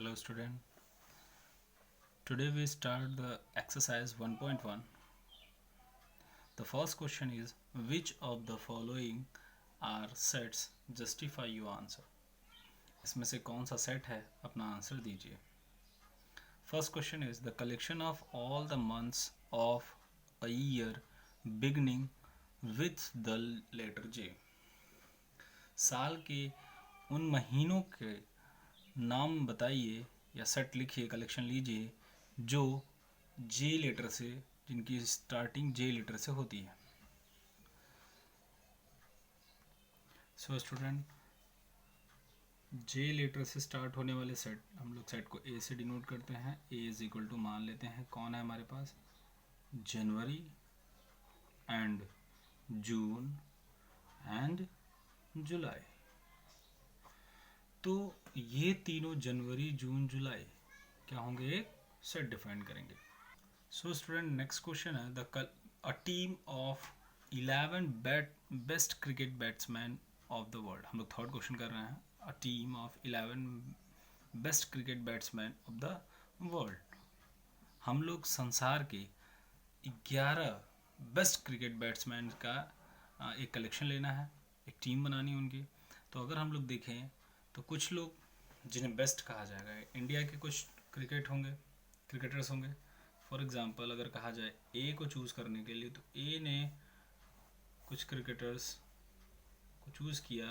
Hello student. Today we start the exercise 1.1. The first question is which of the following are sets justify your answer. इसमें से कौन सा set है अपना answer दीजिए. First question is the collection of all the months of a year beginning with the letter J. साल के उन महीनों के नाम बताइए या सेट लिखिए, कलेक्शन लीजिए जो जे लेटर से, जिनकी स्टार्टिंग जे लेटर से होती है. सो स्टूडेंट, जे लेटर से स्टार्ट होने वाले सेट, हम लोग सेट को ए से डिनोट करते हैं. ए इज इक्वल टू मान लेते हैं कौन है हमारे पास, जनवरी एंड जून एंड जुलाई. तो ये तीनों जनवरी जून जुलाई क्या होंगे, एक सेट डिफाइन करेंगे. सो स्टूडेंट, नेक्स्ट क्वेश्चन है a team of 11 best cricket batsman of the world. हम लोग थर्ड क्वेश्चन कर रहे हैं. A team of 11 best cricket batsman of the world. हम लोग संसार के 11 बेस्ट क्रिकेट बैट्समैन का एक कलेक्शन लेना है, एक टीम बनानी है उनकी. तो अगर हम लोग देखें तो कुछ लोग जिन्हें बेस्ट कहा जाएगा, इंडिया के कुछ क्रिकेटर्स होंगे. फॉर एग्जांपल अगर कहा जाए ए को चूज़ करने के लिए, तो ए ने कुछ क्रिकेटर्स को चूज़ किया.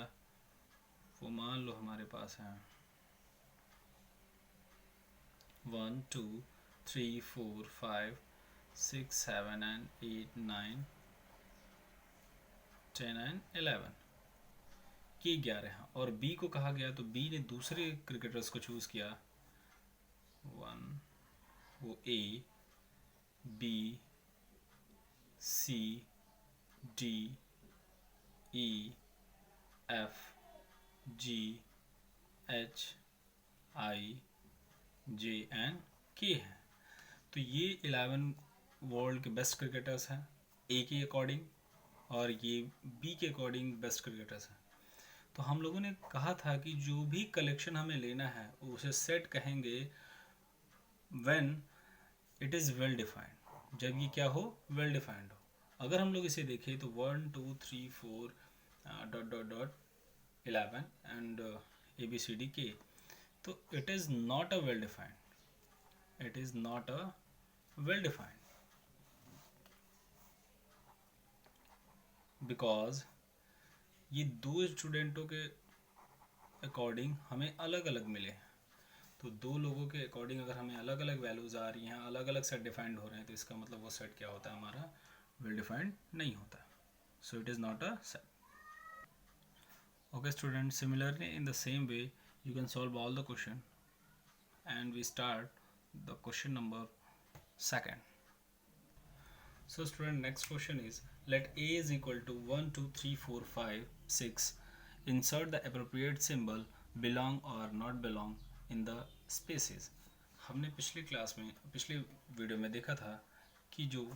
वो मान लो हमारे पास हैं 1 2 3 4 5 6 7 and 8 9 10 and 11 के 11 हैं. और बी को कहा गया तो बी ने दूसरे क्रिकेटर्स को चूज़ किया. 1 वो A B C D E F G H I J and K हैं. तो ये 11 वर्ल्ड के बेस्ट क्रिकेटर्स हैं ए के अकॉर्डिंग, और ये बी के अकॉर्डिंग बेस्ट क्रिकेटर्स हैं. तो हम लोगों ने कहा था कि जो भी कलेक्शन हमें लेना है उसे सेट कहेंगे when it is well defined, जब ये क्या हो, वेल डिफाइंड हो. अगर हम लोग इसे देखें तो 1 2 3 4 dot dot dot 11 and A B C D K, तो it is not a well defined. It is not a well defined because ये दो स्टूडेंटों के अकॉर्डिंग हमें अलग अलग मिले. तो दो लोगों के अकॉर्डिंग अगर हमें अलग अलग वैल्यूज़ आ रही हैं, अलग अलग सेट डिफाइंड हो रहे हैं, तो इसका मतलब वो सेट क्या होता है, हमारा वेल डिफाइंड नहीं होता. सो it is not a set. Okay students, similarly in the same way you can solve all the question, and we start the question number 2nd. So student, next question is let a is equal to 1 2 3 4 5 6. Insert the appropriate symbol belong or not belong in the spaces. हमने पिछली class में, पिछली video में देखा था कि जो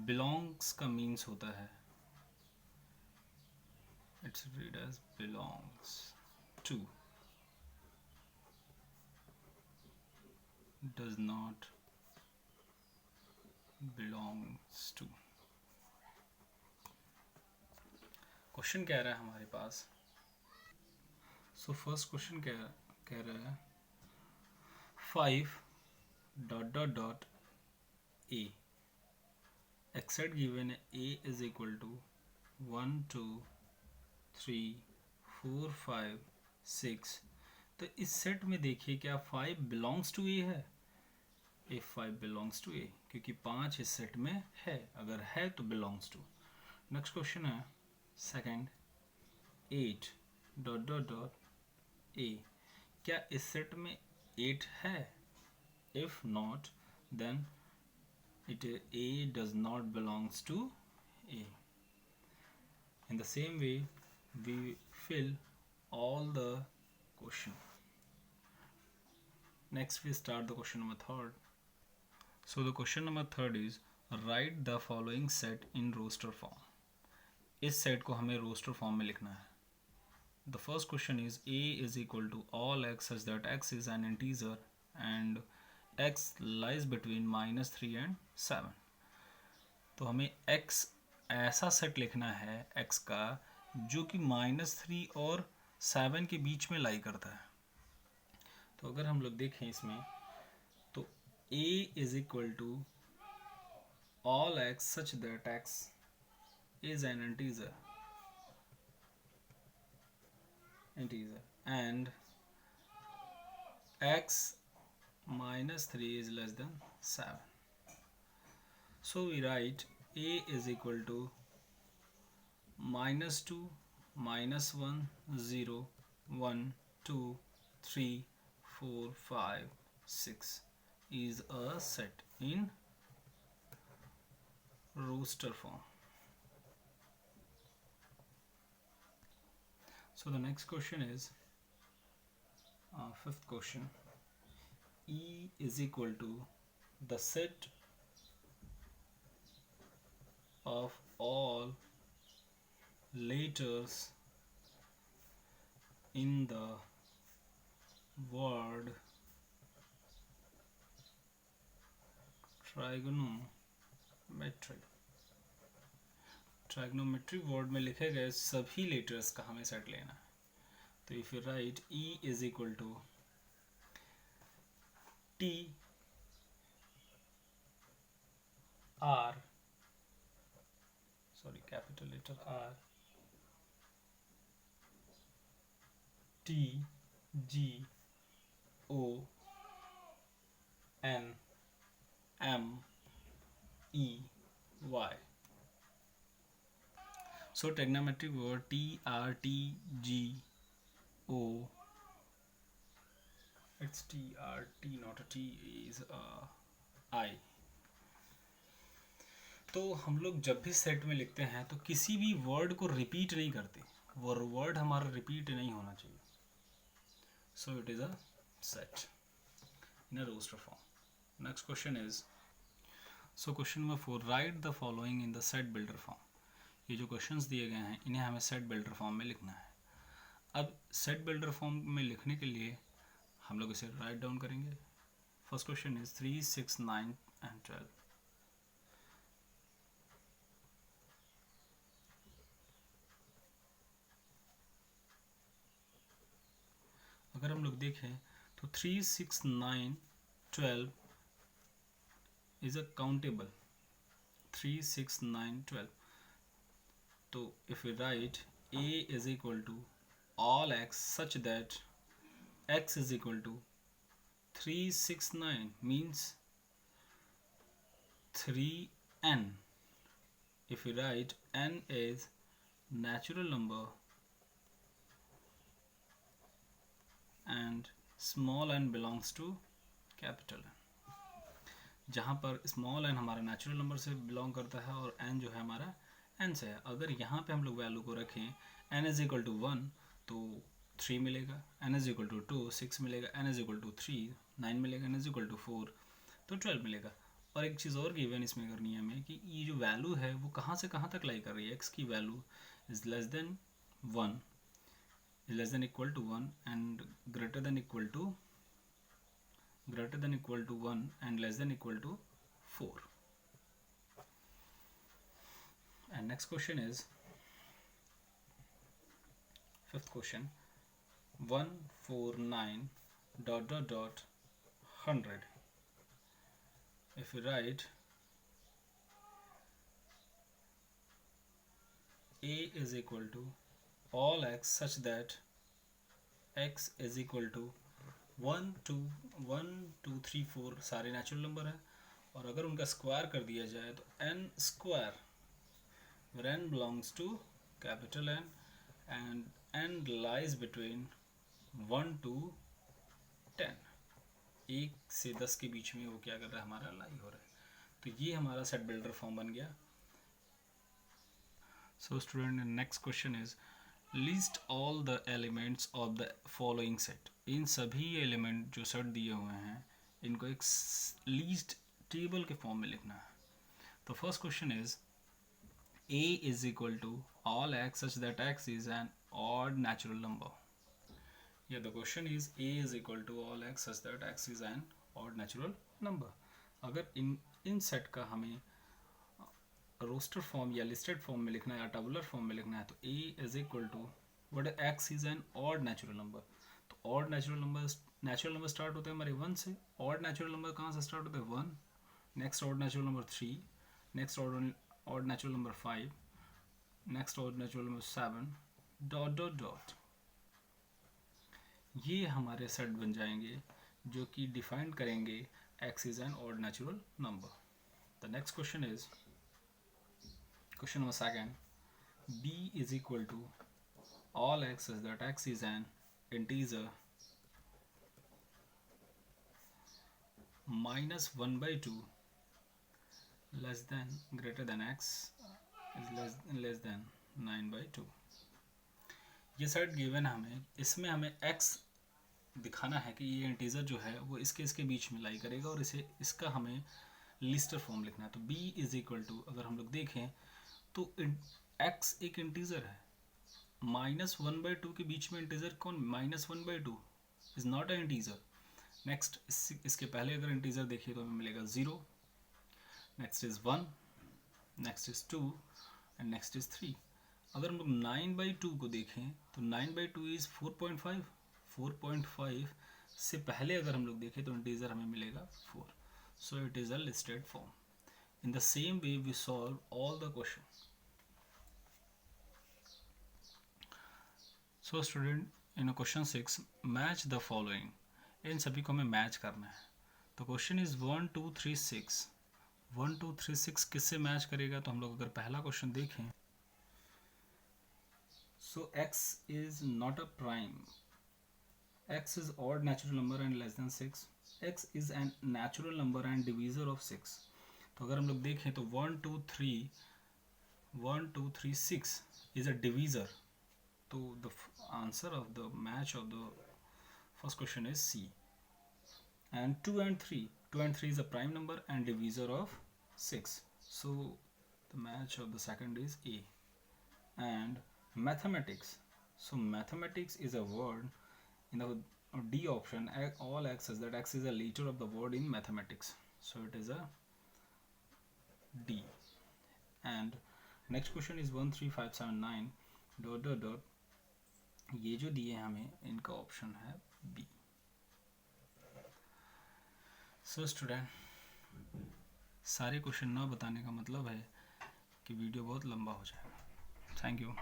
belongs का मीन्स होता है, it's read as belongs to, does not belongs to. Question कह रहा है हमारे पास. सो फर्स्ट क्वेश्चन कह रहा है 5 dot dot dot A except given A is equal to 1 2 3 4 5 6. तो इस सेट में देखिए क्या 5 बिलोंग्स टू ए है. इफ 5 बिलोंग्स टू ए, क्योंकि 5 इस सेट में है, अगर है तो बिलोंग्स टू. नेक्स्ट क्वेश्चन है second 8 dot dot dot A, क्या इस सेट में 8 है. If not then it a does not belongs to a. In the same way we fill all the question. Next we start the question number 3rd. So the question number 3rd is write the following set in roster form. इस set को हमें roster form में लिखना है. The first question is a is equal to all x such that x is an integer and x lies between -3 and 7. तो हमें x ऐसा set लिखना है x का जो कि -3 और 7 के बीच में लाई करता है. तो अगर हम लोग देखें इसमें तो a is equal to all x such that x is an integer and x -3 is less than 7. So we write a is equal to -2 -1 0 1 2 3 4 5 6 is a set in roster form. So the next question is fifth question. E is equal to the set of all letters in the word trigonometry word में लिखे गए सभी letters का हमें set लेना है. तो if you write E is equal to T R, sorry, capital letter R, T G O N M E Y. So trigonometric word T R T G O, it's T R T, not a T, is I. तो हम लोग जब भी set में लिखते हैं तो किसी भी वर्ड को रिपीट नहीं करते, वो वर्ड हमारा रिपीट नहीं होना चाहिए. So it is a set in a roster form. Next question is, so question number 4, write the following in the set builder form. ये जो क्वेश्चंस दिए गए हैं इन्हें हमें सेट बिल्डर फॉर्म में लिखना है. अब सेट बिल्डर फॉर्म में लिखने के लिए हम लोग इसे राइट डाउन करेंगे. First question is 3 6 9 and 12. अगर हम लोग देखें तो 3 6 9 12 इज अ काउंटेबल. 3 6 9 12. तो if you right a is equal to all x such that x is equal to 3 6 9 means 3n. If you write n is natural number and small n belongs to capital N. जहाँ पर small n हमारा natural number से belong करता है और n जो है हमारा n से है. अगर यहाँ पे हम लोग वैल्यू को रखें n इज इक्वल टू 1 तो 3 मिलेगा, n इज इक्वल टू 2 6 मिलेगा, n इज इक्वल टू 3 9 मिलेगा, n इज इक्वल टू 4 तो 12 मिलेगा. और एक चीज़ और गिवन इसमें करनी है हमें कि ये जो वैल्यू है वो कहाँ से कहाँ तक लाई कर रही है. x की value is less than 1, is less than equal to 1 and greater than equal to 1 and less than equal to 4. And next question is fifth question, 149 dot dot dot 100. If you write a is equal to all x such that x is equal to 1 2 3 4 सारे natural number हैं और अगर उनका square कर दिया जाए तो n square, where n belongs to capital N and n lies between 1 to 10. 1 से 10 के बीच में वो क्या कर रहा है, हमारा लाई हो रहा है. तो ये हमारा सेट बिल्डर फॉर्म बन गया. So student, next question is list all the elements of the following set. इन सभी एलिमेंट जो सेट दिए हुए हैं इनको एक लीस्ट टेबल के फॉर्म में लिखना है. तो first question is a is equal to all x such that x is an odd natural number. Yeah, the question is a is equal to all x such that x is an odd natural number. अगर इन set का हमें roster form या listed form में लिखना है या tabular form में लिखना है तो a is equal to what x is an odd natural number. तो ऑड नेचुरल नंबर स्टार्ट होते हैं हमारे 1 से. ऑड नेचुरल नंबर कहाँ से स्टार्ट होते हैं? 1. Next odd natural number 3. Next odd natural number 5. Next odd natural number 7. Dot dot dot. ये हमारे सेट बन जाएंगे जो कि डिफाइन करेंगे x is an odd natural number. The next question is question number second. b is equal to all x is that x is an integer minus 1 by 2 less than greater than x is less than 9 by 2. ये set given हमें, इसमें हमें x दिखाना है कि ये integer जो है वो इसके बीच में लाई करेगा और इसका हमें लिस्टर फॉर्म लिखना है. तो b इज इक्वल टू, अगर हम लोग देखें तो x एक इंटीजर है. -1/2 के बीच में इंटीजर कौन? -1/2 is not a integer. Next इसके पहले अगर इंटीजर देखिए तो हमें मिलेगा 0. Next is 1. Next is 2 and next is 3. अगर हम लोग 9/2 को देखें तो 9/2 इज 4.5. 4.5 से पहले अगर हम लोग देखें तो इंटीजर हमें मिलेगा 4. So it is a listed form. In the same way we solve all the questions. So student, in a question 6 match the following. इन सभी को हमें मैच करना है. तो क्वेश्चन इज 1 2 3 6. 1 2 3 6 किससे मैच करेगा? तो हम लोग अगर पहला क्वेश्चन देखें, so x is not a prime. x is odd natural number and less than 6. x is an natural number and divisor of 6. तो अगर हम लोग देखें तो 1 2 3 6 is a divisor. तो the answer of the match of the first question is C. And 2 and 3 is a prime number and divisor of 6. So the match of the second is A. And mathematics. So mathematics is a word in the D option. All x says that x is a letter of the word in mathematics. So it is a D. And next question is 1 3 5 7 9 dot dot dot. ये जो दिए हमें इनका option है B. So student, सारे question ना बताने का मतलब है कि वीडियो बहुत लंबा हो जाएगा. Thank you.